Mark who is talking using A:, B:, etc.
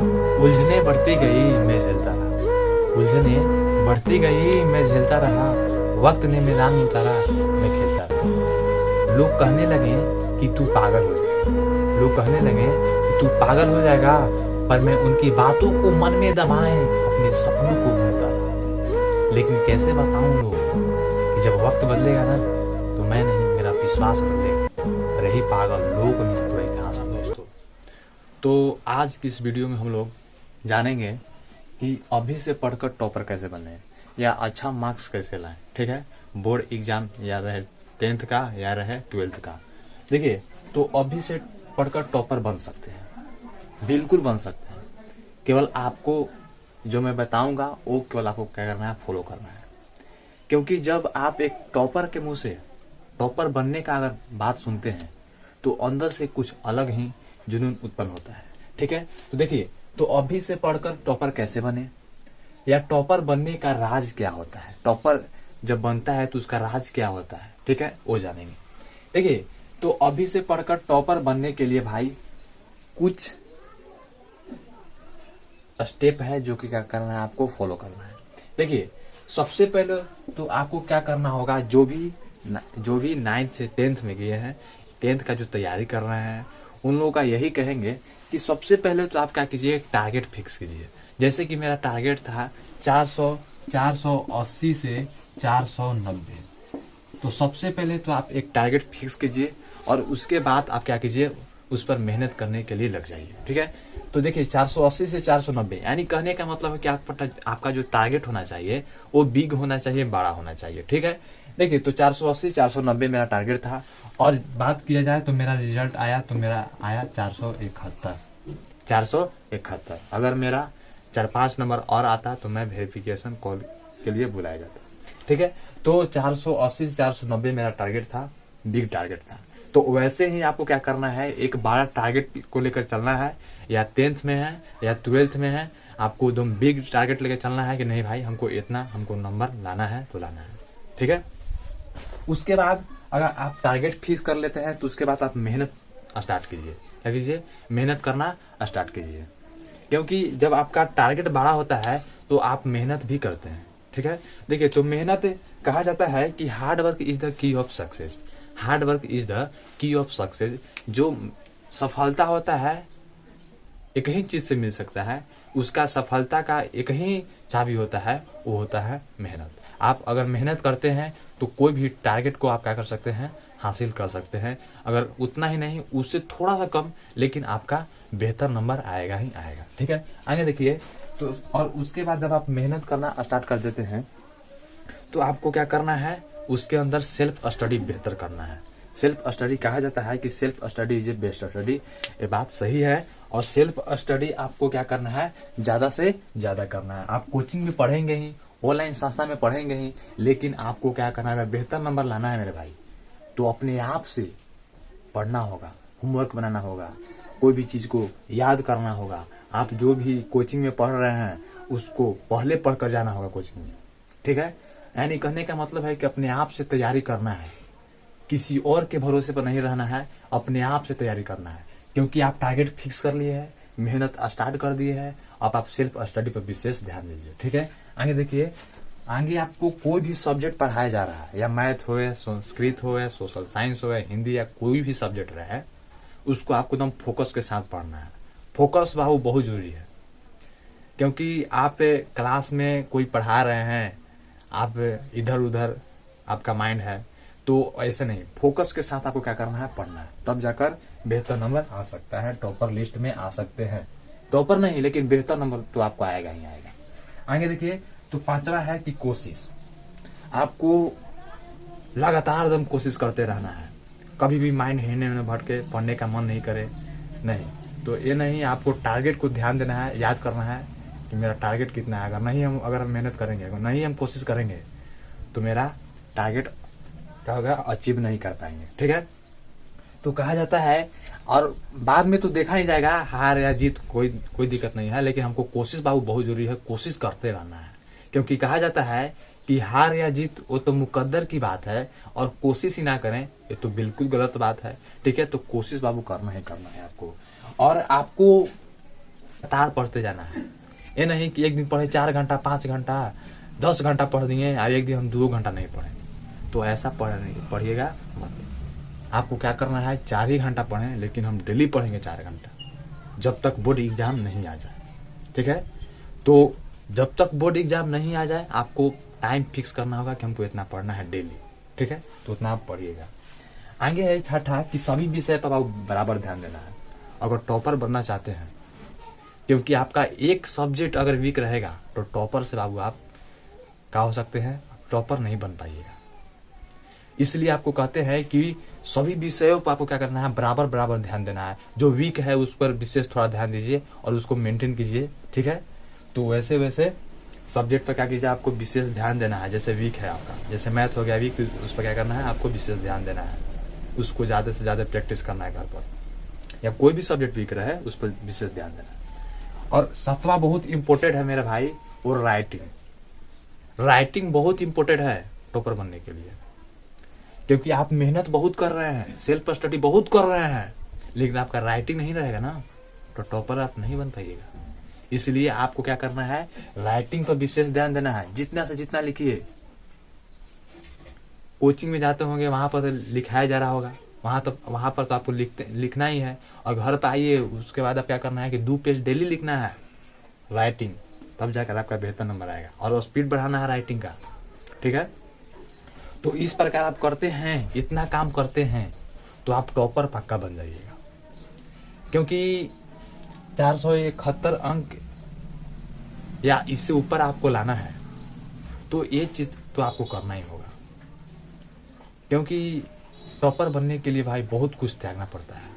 A: उलझने बढ़ती गई मैं झेलता रहा, उलझने बढ़ती गई मैं झेलता रहा, वक्त ने मैदान में उतारा मैं खेलता रहा। लोग कहने लगे कि तू पागल हो जाएगा, लोग कहने लगे कि तू पागल हो जाएगा, पर मैं उनकी बातों को मन में दबाए अपने सपनों को भूलता रहा। लेकिन कैसे बताऊं लोगों कि जब वक्त बदलेगा ना तो मैं नहीं, मेरा विश्वास बदलेगा। रही पागल लोग नहीं पूरा इतिहास में दोस्तों। तो आज की इस वीडियो में हम लोग जानेंगे कि अभी से पढ़कर टॉपर कैसे बने या अच्छा मार्क्स कैसे लाएं। ठीक है, बोर्ड एग्जाम या रहे 10th का या रहे 12th का। देखिए, तो अभी से पढ़कर टॉपर बन सकते हैं, बिल्कुल बन सकते हैं। केवल आपको जो मैं बताऊंगा वो केवल आपको क्या करना है, फॉलो करना है। क्योंकि जब आप एक टॉपर के मुंह से टॉपर बनने का अगर बात सुनते हैं तो अंदर से कुछ अलग ही जुनून उत्पन्न होता है। ठीक है, तो देखिए, तो अभी से पढ़कर टॉपर कैसे बने या टॉपर बनने का राज क्या होता है, टॉपर जब बनता है तो उसका राज क्या होता है, ठीक है, वो जानेंगे। देखिए, तो अभी से पढ़कर टॉपर बनने के लिए भाई कुछ स्टेप है जो कि क्या करना है, आपको फॉलो करना है। देखिए, सबसे पहले तो आपको क्या करना होगा, जो भी 9th से 10th में गए हैं, 10th का जो तैयारी कर रहे हैं उन लोगों का यही कहेंगे कि सबसे पहले तो आप क्या कीजिए, टारगेट फिक्स कीजिए। जैसे कि मेरा टारगेट था 480 से 490। तो सबसे पहले तो आप एक टारगेट फिक्स कीजिए और उसके बाद आप क्या कीजिए, उस पर मेहनत करने के लिए लग जाइए। ठीक है, तो देखिए 480 से 490 यानी कहने का मतलब है कि आपका जो टारगेट होना चाहिए वो बिग होना चाहिए, बड़ा होना चाहिए। ठीक है, देखिए, तो 480 490 मेरा टारगेट था और बात किया जाए तो मेरा रिजल्ट आया, तो मेरा आया 471। अगर मेरा 4-5 नंबर और आता तो मैं वेरिफिकेशन कॉल के लिए बुलाया जाता। ठीक है, तो 480 से 490 मेरा टारगेट था, बिग टारगेट था। तो वैसे ही आपको क्या करना है, एक बड़ा टारगेट को लेकर चलना है, या 10th में है या 12th में है, आपको एकदम बिग टारगेट लेकर चलना है कि नहीं भाई हमको नंबर लाना है तो लाना है। ठीक है, उसके बाद अगर आप टारगेट फिक्स कर लेते हैं तो उसके बाद आप मेहनत स्टार्ट कीजिए। क्या कीजिए, मेहनत करना स्टार्ट कीजिए। क्योंकि जब आपका टारगेट बड़ा होता है तो आप मेहनत भी करते हैं। ठीक है, देखिए, तो मेहनत कहा जाता है कि hard work is the key of success. Hard work is the key of success. जो सफलता होता है एक ही चीज से मिल सकता है, उसका सफलता का एक ही चाबी होता है, वो होता है मेहनत। आप अगर मेहनत करते हैं तो कोई भी टारगेट को आप क्या कर सकते हैं, हासिल कर सकते हैं। अगर उतना ही नहीं, उससे थोड़ा सा कम, लेकिन आपका बेहतर नंबर आएगा ही आएगा। ठीक है, आगे देखिए, तो और उसके बाद जब आप मेहनत करना स्टार्ट कर देते हैं तो आपको क्या करना है, उसके अंदर सेल्फ स्टडी बेहतर करना है। सेल्फ स्टडी कहा जाता है कि self study is a best study. ये बात सही है। और सेल्फ स्टडी आपको क्या करना है, ज्यादा से ज्यादा करना है। आप कोचिंग में पढ़ेंगे ही, ऑनलाइन संस्था में पढ़ेंगे ही, लेकिन आपको क्या करना है, अगर बेहतर नंबर लाना है मेरे भाई, तो अपने आप से पढ़ना होगा, होमवर्क बनाना होगा, कोई भी चीज को याद करना होगा। आप जो भी कोचिंग में पढ़ रहे हैं उसको पहले पढ़कर जाना होगा कोचिंग में। ठीक है, यानी कहने का मतलब है कि अपने आप से तैयारी करना है, किसी और के भरोसे पर नहीं रहना है, अपने आप से तैयारी करना है। क्योंकि आप टारगेट फिक्स कर लिए हैं, मेहनत स्टार्ट कर दिए हैं, अब आप सेल्फ स्टडी पर विशेष ध्यान दीजिए। ठीक है, आगे देखिए, आगे आपको कोई भी सब्जेक्ट पढ़ाया जा रहा है, या मैथ हो, संस्कृत हो, सोशल साइंस हो, हिंदी, या कोई भी सब्जेक्ट रहे, उसको आपको एकदम फोकस के साथ पढ़ना है। फोकस बाबू बहुत जरूरी है। क्योंकि आप क्लास में कोई पढ़ा रहे हैं, आप इधर उधर आपका माइंड है, तो ऐसे नहीं, फोकस के साथ आपको क्या करना है, पढ़ना है, तब जाकर बेहतर नंबर आ सकता है, टॉपर लिस्ट में आ सकते हैं। टॉपर नहीं, लेकिन बेहतर नंबर तो आपको आएगा ही आएगा। आगे देखिए, तो 5वां है कि कोशिश। आपको लगातार एकदम कोशिश करते रहना है। कभी भी माइंड हिलने में भटके, पढ़ने का मन नहीं करे, नहीं, तो ये नहीं, आपको टारगेट को ध्यान देना है, याद करना है कि मेरा टारगेट कितना है। अगर हम मेहनत करेंगे, अगर नहीं हम कोशिश करेंगे तो मेरा टारगेट क्या होगा, अचीव नहीं कर पाएंगे। ठीक है, तो कहा जाता है, और बाद में तो देखा ही जाएगा, हार या जीत कोई दिक्कत नहीं है, लेकिन हमको कोशिश बाबू बहुत जरूरी है, कोशिश करते रहना है। क्योंकि कहा जाता है कि हार या जीत वो तो मुकद्दर की बात है, और कोशिश ही ना करें ये तो बिल्कुल गलत बात है। ठीक है, तो कोशिश बाबू करना ही करना है आपको। और आपको लगातार पढ़ते जाना है। ये नहीं कि एक दिन पढ़े 4 घंटा 5 घंटा 10 घंटा पढ़ दिए और एक दिन हम 2 घंटा नहीं पढ़े, तो ऐसा पढ़िएगा मत। आपको क्या करना है, 4 ही घंटा पढ़ें, लेकिन हम डेली पढ़ेंगे 4 घंटा, जब तक बोर्ड एग्जाम नहीं आ जाए। ठीक है, तो जब तक बोर्ड एग्जाम नहीं आ जाए आपको टाइम फिक्स करना होगा कि हमको इतना पढ़ना है डेली। ठीक है, तो उतना आप पढ़िएगा। आगे है छठा कि सभी विषय पर आप बराबर ध्यान देना है अगर टॉपर बनना चाहते हैं, क्योंकि आपका एक सब्जेक्ट अगर वीक रहेगा तो टॉपर से बाबू आप क्या हो सकते हैं, टॉपर नहीं बन पाइएगा। इसलिए आपको कहते हैं कि सभी विषयों पर आपको क्या करना है, बराबर बराबर ध्यान देना है। जो वीक है उस पर विशेष थोड़ा ध्यान दीजिए और उसको मेंटेन कीजिए। ठीक है, तो वैसे वैसे सब्जेक्ट पर क्या कीजिए, आपको विशेष ध्यान देना है। जैसे वीक है आपका, जैसे मैथ हो गया वीक, उस पर क्या करना है, आपको विशेष ध्यान देना है, उसको ज्यादा से ज्यादा प्रैक्टिस करना है घर पर, या कोई भी सब्जेक्ट वीक रहे उस पर विशेष ध्यान देना है। और 7वां बहुत इंपॉर्टेंट है मेरे भाई, और राइटिंग बहुत इंपॉर्टेंट है टॉपर बनने के लिए, क्योंकि आप मेहनत बहुत कर रहे हैं, सेल्फ स्टडी बहुत कर रहे हैं, लेकिन आपका राइटिंग नहीं रहेगा ना तो टॉपर आप नहीं बन पाइएगा। इसलिए आपको क्या करना है, राइटिंग पर विशेष ध्यान देना है। जितना से जितना लिखिए। कोचिंग में जाते होंगे, वहां पर लिखाया जा रहा होगा, वहां पर तो आपको लिखना ही है। और घर पे आइए, उसके बाद आप क्या करना है कि 2 पेज डेली लिखना है राइटिंग, तब जाकर आपका बेहतर नंबर आएगा। और स्पीड बढ़ाना है राइटिंग का। ठीक है, तो इस प्रकार आप करते हैं, इतना काम करते हैं तो आप टॉपर पक्का बन जाइएगा। क्योंकि 471 अंक या इससे ऊपर आपको लाना है, तो ये चीज तो आपको करना ही होगा। क्योंकि टॉपर बनने के लिए भाई बहुत कुछ त्यागना पड़ता है।